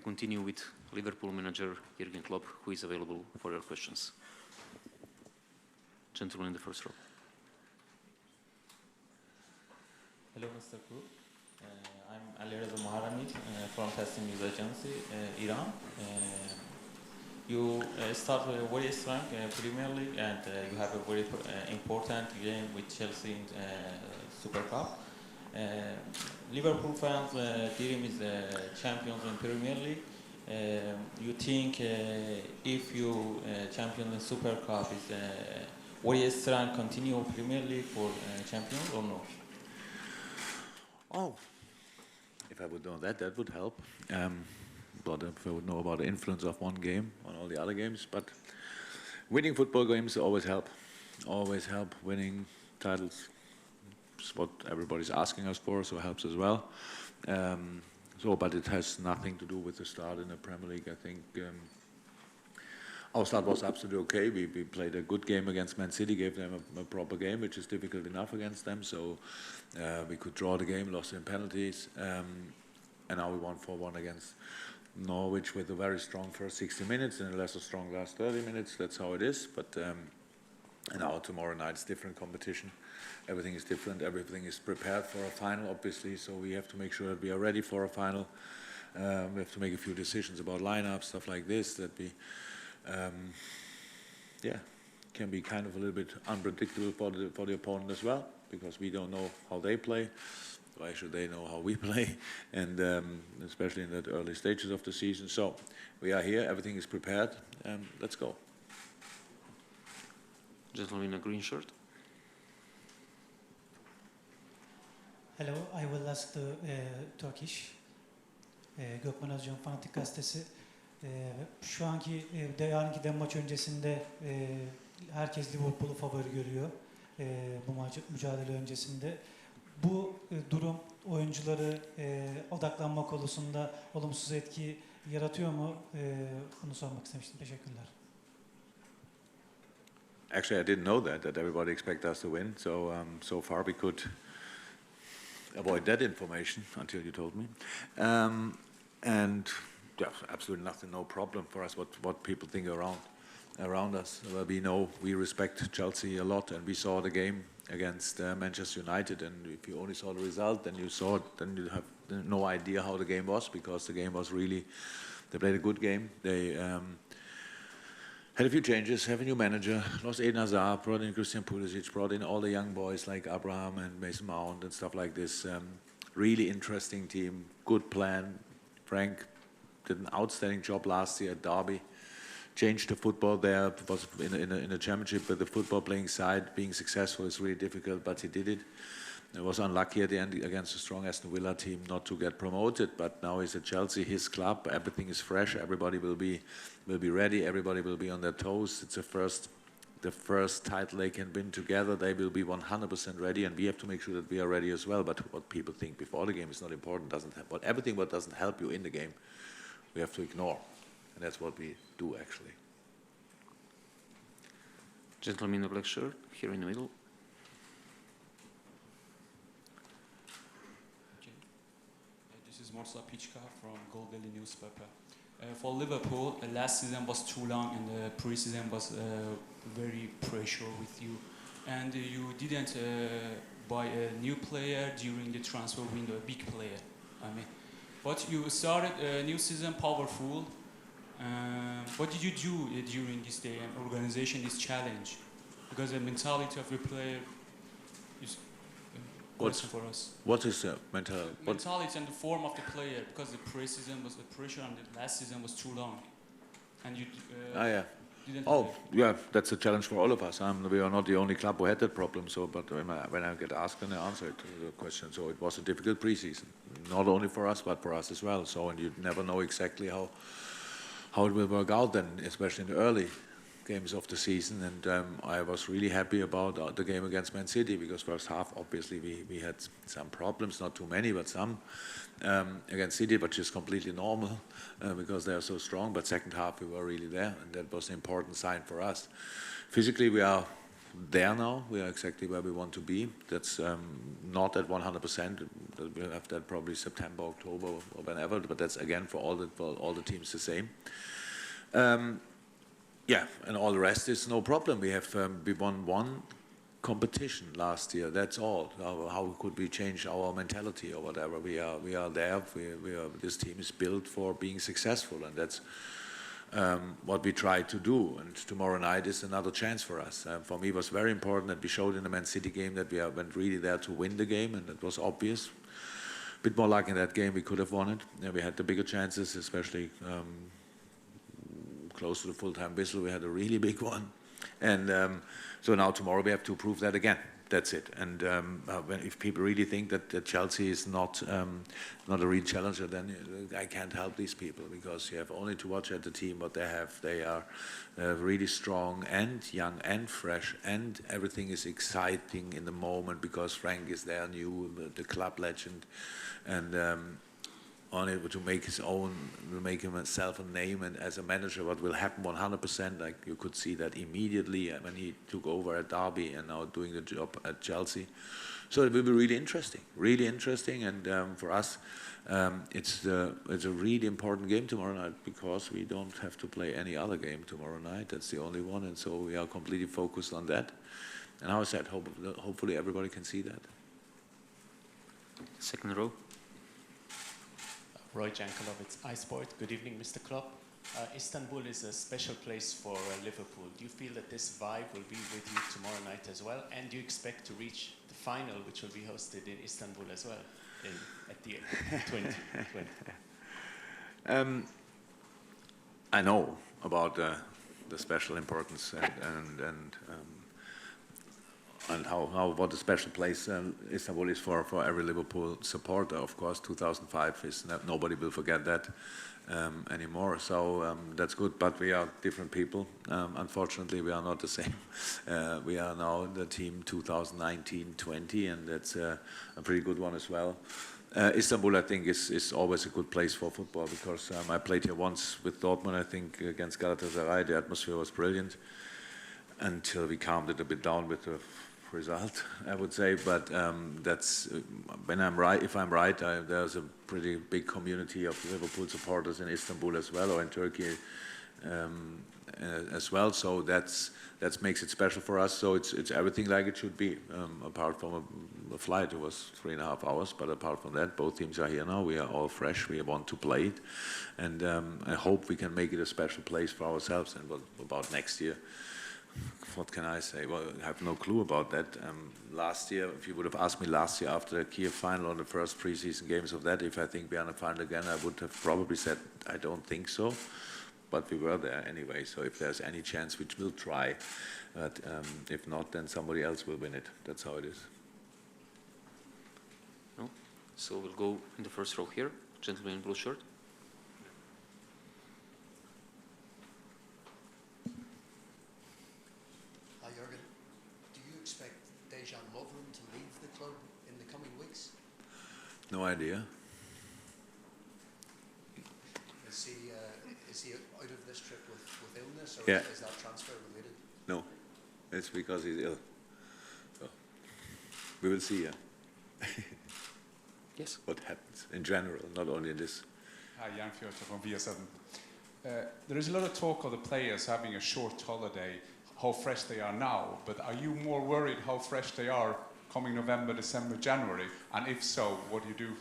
continue with Liverpool manager Jurgen Klopp, who is available for your questions. Gentleman in the first row. Hello, Mr. Klopp. I'm Alireza Maharamid from Testing News Agency, Iran. You start a very strong Premier League, and you have a very important game with Chelsea in Super Cup. Liverpool fans' dream is champions in Premier League. You think if you champion in Super Cup is very strong, continue Premier League for champions or no? Oh, if I would know that, that would help. But if I would know about the influence of one game on all the other games. But winning football games always help. Always help. Winning titles is what everybody's asking us for, so it helps as well. But it has nothing to do with the start in the Premier League. I think our start was absolutely okay. We played a good game against Man City, gave them a proper game, which is difficult enough against them. So we could draw the game, lost in penalties, and now we won 4-1 against Norwich with a very strong first 60 minutes and a lesser strong last 30 minutes. That's how it is. But now tomorrow night is different competition. Everything is different. Everything is prepared for a final, obviously. So we have to make sure that we are ready for a final. We have to make a few decisions about lineups, stuff like this. That we, can be kind of a little bit unpredictable for the opponent as well, because we don't know how they play. Why should they know how we play? And especially in the early stages of the season. So we are here. Everything is prepared. Let's go. Gentleman in a green shirt. Hello, I will ask the Turkish. Gökmen Özcan Fanatik Gazetesi. Şu anki yarınki maç öncesinde herkes Liverpool'u favori görüyor. Bu maç mücadele öncesinde. Bu durum oyuncuları odaklanma konusunda olumsuz etki yaratıyor mu? Bunu sormak istemiştim. Teşekkürler. Actually, I didn't know that everybody expects us to win. So far we could avoid that information until you told me. And yeah, absolutely nothing, no problem for us what people think around us. We know, we respect Chelsea a lot, and we saw the game against Manchester United, and if you only saw the result, then you have no idea how the game was, because the game was really, they played a good game. They had a few changes, have a new manager, lost Eden Hazard, brought in Christian Pulisic, brought in all the young boys like Abraham and Mason Mount and stuff like this. Really interesting team, good plan. Frank did an outstanding job last year at Derby. Changed the football there. It was in a championship, but the football playing side, being successful is really difficult, but he did it. It was unlucky at the end against a strong Aston Villa team not to get promoted, but now he's at Chelsea, his club. Everything is fresh. Everybody will be ready. Everybody will be on their toes. It's the first title they can win together. They will be 100% ready, and we have to make sure that we are ready as well. But what people think before the game is not important. Everything what doesn't help you in the game, we have to ignore. And that's what we do, actually. Gentleman in the black shirt, here in the middle. Okay. This is Morsa Pichka from Gold Daily Newspaper. For Liverpool, last season was too long, and the pre-season was very pressure with you. And you didn't buy a new player during the transfer window, a big player, I mean. But you started a new season powerful. What did you do during this day and organization this challenge? Because the mentality of your player is a question for us. What is the mentality? Mentality and the form of the player, because the pre-season was the pressure and the last season was too long. And you didn't that's a challenge for all of us. We are not the only club who had that problem. But when I get asked, then I answer the question. So it was a difficult pre-season, not only for us, but for us as well. So, and you never know exactly how it will work out then, especially in the early games of the season. And I was really happy about the game against Man City, because first half, obviously, we had some problems, not too many, but some against City, which is completely normal because they are so strong. But second half, we were really there, and that was an important sign for us. Physically, we are there now. We are exactly where we want to be. That's not at 100%. We'll have that probably September, October, or whenever. But that's again for all the teams the same. Yeah, and all the rest is no problem. We won one competition last year. That's all. How could we change our mentality or whatever? We are there. This team is built for being successful, and that's what we try to do. And tomorrow night is another chance for us. For me, it was very important that we showed in the Man City game that we went really there to win the game, and that was obvious. A bit more luck in that game, we could have won it. We had the bigger chances, especially close to the full-time whistle. We had a really big one. And so now tomorrow we have to prove that again. That's it. And if people really think that Chelsea is not a real challenger, then I can't help these people, because you have only to watch at the team what they have. They are really strong and young and fresh, and everything is exciting in the moment because Frank is there, new, the club legend, and only to make himself a name, and as a manager what will happen 100%, like you could see that immediately when he took over at Derby and now doing the job at Chelsea. So it will be really interesting, and for us it's a really important game tomorrow night, because we don't have to play any other game tomorrow night. That's the only one, and so we are completely focused on that. And as I said, hopefully everybody can see that. Second row. Roy Jankovic, iSport. Good evening, Mr. Klopp. Istanbul is a special place for Liverpool. Do you feel that this vibe will be with you tomorrow night as well? And do you expect to reach the final, which will be hosted in Istanbul as well at the 2020? I know about the special importance and what a special place Istanbul is for every Liverpool supporter. Of course, 2005 is nobody will forget that anymore. So that's good. But we are different people. Unfortunately, we are not the same. We are now the team 2019-20, and that's a pretty good one as well. Istanbul, I think, is always a good place for football, because I played here once with Dortmund, I think, against Galatasaray. The atmosphere was brilliant until we calmed it a bit down with the result, I would say. But that's when I'm right. If I'm right, there's a pretty big community of Liverpool supporters in Istanbul as well, or in Turkey as well. So that makes it special for us. So it's everything like it should be. Apart from a flight, it was 3.5 hours. But apart from that, both teams are here now. We are all fresh. We want to play it, and I hope we can make it a special place for ourselves. And what about next year? What can I say? Well, I have no clue about that. Last year, if you would have asked me last year after the Kiev final or the first pre-season games of that, if I think we are in the final again, I would have probably said, I don't think so. But we were there anyway, so if there's any chance, we will try. But if not, then somebody else will win it. That's how it is. No? So we'll go in the first row here. Gentleman in blue shirt. Hi, Jurgen. Do you expect Dejan Lovren to leave the club in the coming weeks? No idea. Is he out of this trip with illness, or Yeah. is that transfer related? No, it's because he's ill. So we will see. Yes. What happens in general, not only in this. Hi, Jan Fjorter from VS7. There is a lot of talk of the players having a short holiday, how fresh they are now, but are you more worried how fresh they are coming November, December, January? And if so, what do you do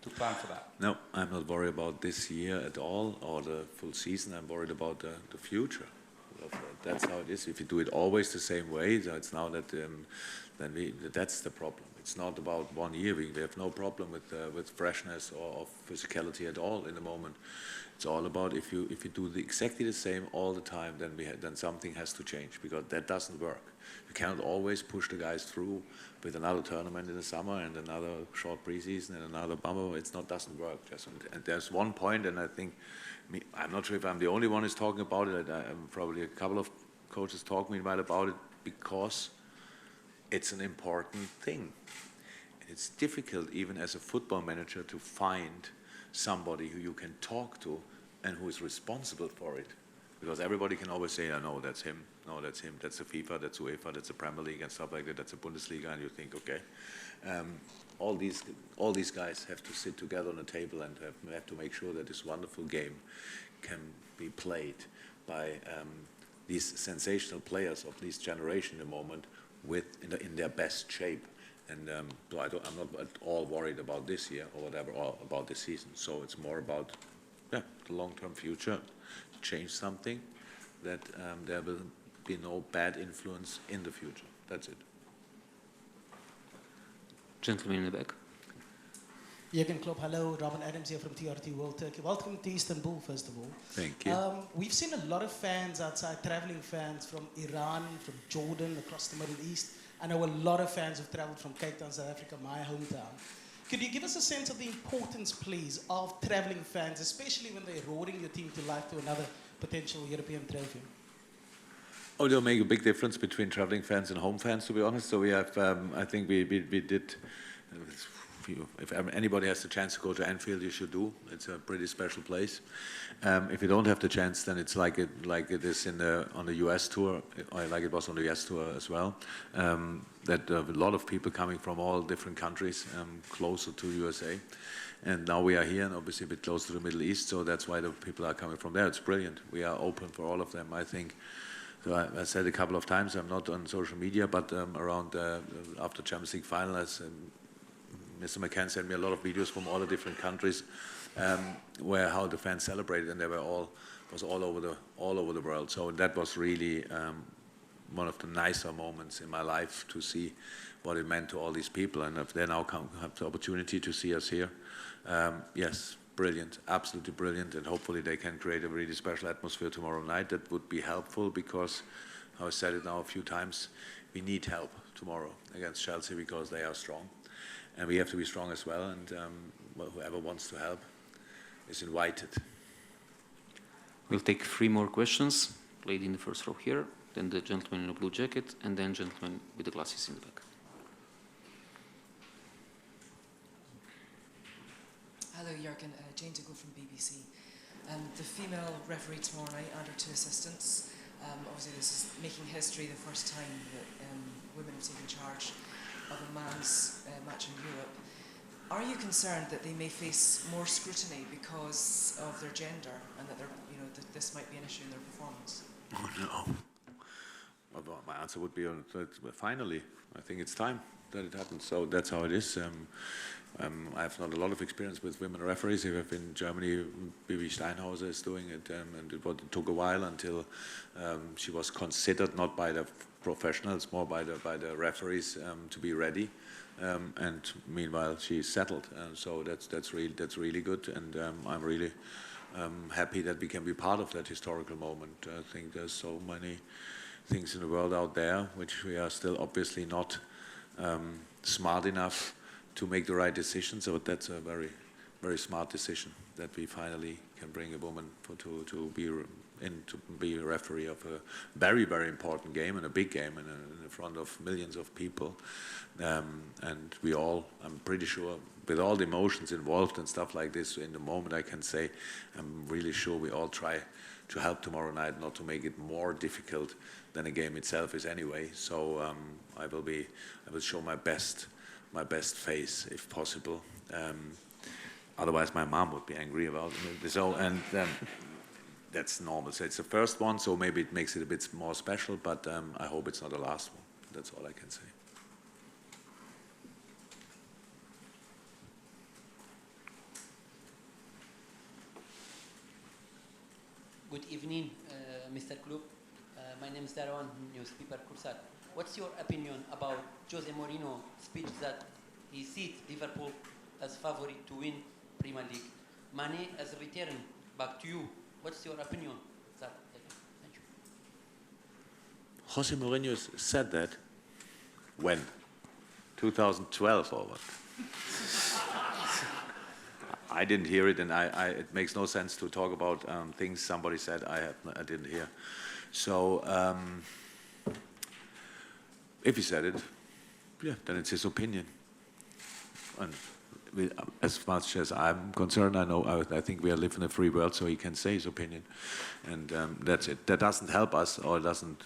to plan for that? No, I'm not worried about this year at all, or the full season. I'm worried about the future. That's how it is. If you do it always the same way, so it's now that that's the problem. It's not about 1 year. We have no problem with freshness or physicality at all in the moment. It's all about if you do exactly the same all the time, then something has to change, because that doesn't work. You cannot always push the guys through with another tournament in the summer and another short preseason and another bummer. Doesn't work. And there's one point, and I think I'm not sure if I'm the only one who's talking about it. Probably a couple of coaches talk meanwhile about it, because it's an important thing. It's difficult even as a football manager to find somebody who you can talk to and who is responsible for it. Because everybody can always say, no, that's him, no, that's him, that's the FIFA, that's UEFA, that's the Premier League and stuff like that, that's the Bundesliga, and you think, okay. all these guys have to sit together on a table and have to make sure that this wonderful game can be played by these sensational players of this generation at the moment in their best shape. And so I'm not at all worried about this year or whatever, or about this season. So it's more about the long-term future, change something, that there will be no bad influence in the future. That's it. Gentleman in the back. Jurgen Klopp, hello. Robin Adams here from TRT World Turkey. Welcome to Istanbul, first of all. Thank you. We've seen a lot of fans outside, traveling fans from Iran, from Jordan, across the Middle East. I know a lot of fans who've traveled from Cape Town, South Africa, my hometown. Could you give us a sense of the importance, please, of traveling fans, especially when they're roaring your team to life to another potential European trophy? Oh, they'll make a big difference between traveling fans and home fans, to be honest. So we have, I think we did, if anybody has the chance to go to Anfield, you should do. It's a pretty special place. If you don't have the chance, then it's like it is on the US tour, or like it was on the US tour as well. That a lot of people coming from all different countries, closer to USA. And now we are here, and obviously a bit close to the Middle East, so that's why the people are coming from there. It's brilliant. We are open for all of them, I think. So I said a couple of times, I'm not on social media, but around after Champions League final, Mr. McCann sent me a lot of videos from all the different countries, where how the fans celebrated, and they were all over the world. So that was really one of the nicer moments in my life, to see what it meant to all these people, and if they now have the opportunity to see us here, yes. Brilliant, absolutely brilliant, and hopefully they can create a really special atmosphere tomorrow night. That would be helpful, because I said it now a few times, we need help tomorrow against Chelsea, because they are strong, and we have to be strong as well, and whoever wants to help is invited. We'll take 3 more questions. Lady in the first row here, then the gentleman in the blue jacket, and then gentleman with the glasses in the back. Hello, Jurgen. Jane Diggle from BBC. The female referee tomorrow night and her 2 assistants. Obviously, this is making history, the first time that women have taken charge of a man's match in Europe. Are you concerned that they may face more scrutiny because of their gender, and that that this might be an issue in their performance? Oh no. Well, my answer would be, finally, I think it's time that it happens. So that's how it is. I have not a lot of experience with women referees. If in Germany, Bibi Steinhauser is doing it, and it took a while until she was considered, not by the professionals, more by the referees, to be ready. And meanwhile, she's settled. So that's really good, and I'm really happy that we can be part of that historical moment. I think there's so many things in the world out there which we are still obviously not smart enough to make the right decisions. So that's a very, very smart decision, that we finally can bring a woman to be a referee of a very, very important game, and a big game, in front of millions of people. And we all, I'm pretty sure, with all the emotions involved and stuff like this, in the moment I can say, I'm really sure we all try to help tomorrow night, not to make it more difficult than the game itself is anyway. So I will show my best face if possible. Otherwise, my mom would be angry about it. So, and that's normal. So it's the first one, so maybe it makes it a bit more special. But I hope it's not the last one. That's all I can say. Good evening, Mr. Klopp. My name is Darwan, newspaper Kursat. What's your opinion about Jose Mourinho's speech that he sees Liverpool as favorite to win Premier League? Mane has returned back to you. What's your opinion, sir? Thank you. Jose Mourinho said that when? 2012 or what? I didn't hear it, and it makes no sense to talk about things somebody said I didn't hear. So if he said it, yeah, then it's his opinion. And as much as I'm concerned, I think we live in a free world, so he can say his opinion, and that's it. That doesn't help us, or doesn't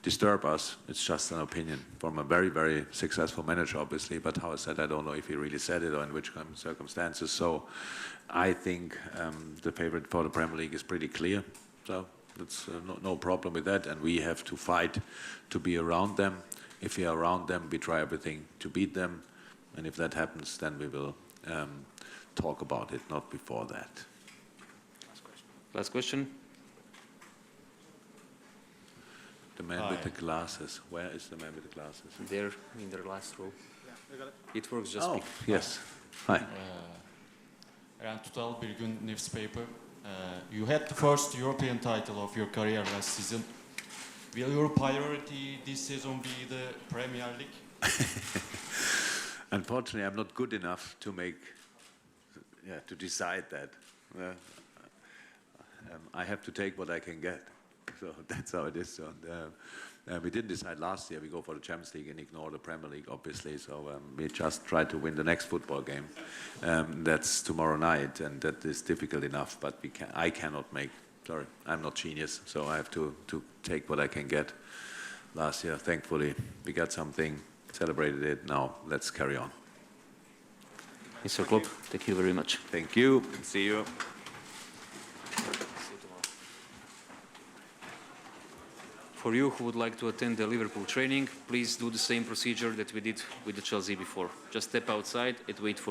disturb us. It's just an opinion from a very, very successful manager, obviously. But how I said, I don't know if he really said it or in which circumstances. So I think the favorite for the Premier League is pretty clear. So that's no problem with that. And we have to fight to be around them. If we are around them, we try everything to beat them. And if that happens, then we will talk about it, not before that. Last question. The man with the glasses. Where is the man with the glasses? There, in the last row. It works just. Oh, yes. Hi. Around 12 Birgun newspaper. You had the first European title of your career last season. Will your priority this season be the Premier League? Unfortunately, I'm not good enough to to decide that. I have to take what I can get. So that's how it is. So, we didn't decide last year. We go for the Champions League and ignore the Premier League, obviously. So we just try to win the next football game. That's tomorrow night, and that is difficult enough. But I cannot make. Sorry, I'm not genius. So I have to take what I can get. Last year, thankfully, we got something, celebrated it. Now let's carry on. Mr. Klopp, thank you very much. Thank you. See you. For you who would like to attend the Liverpool training, please do the same procedure that we did with the Chelsea before. Just step outside and wait for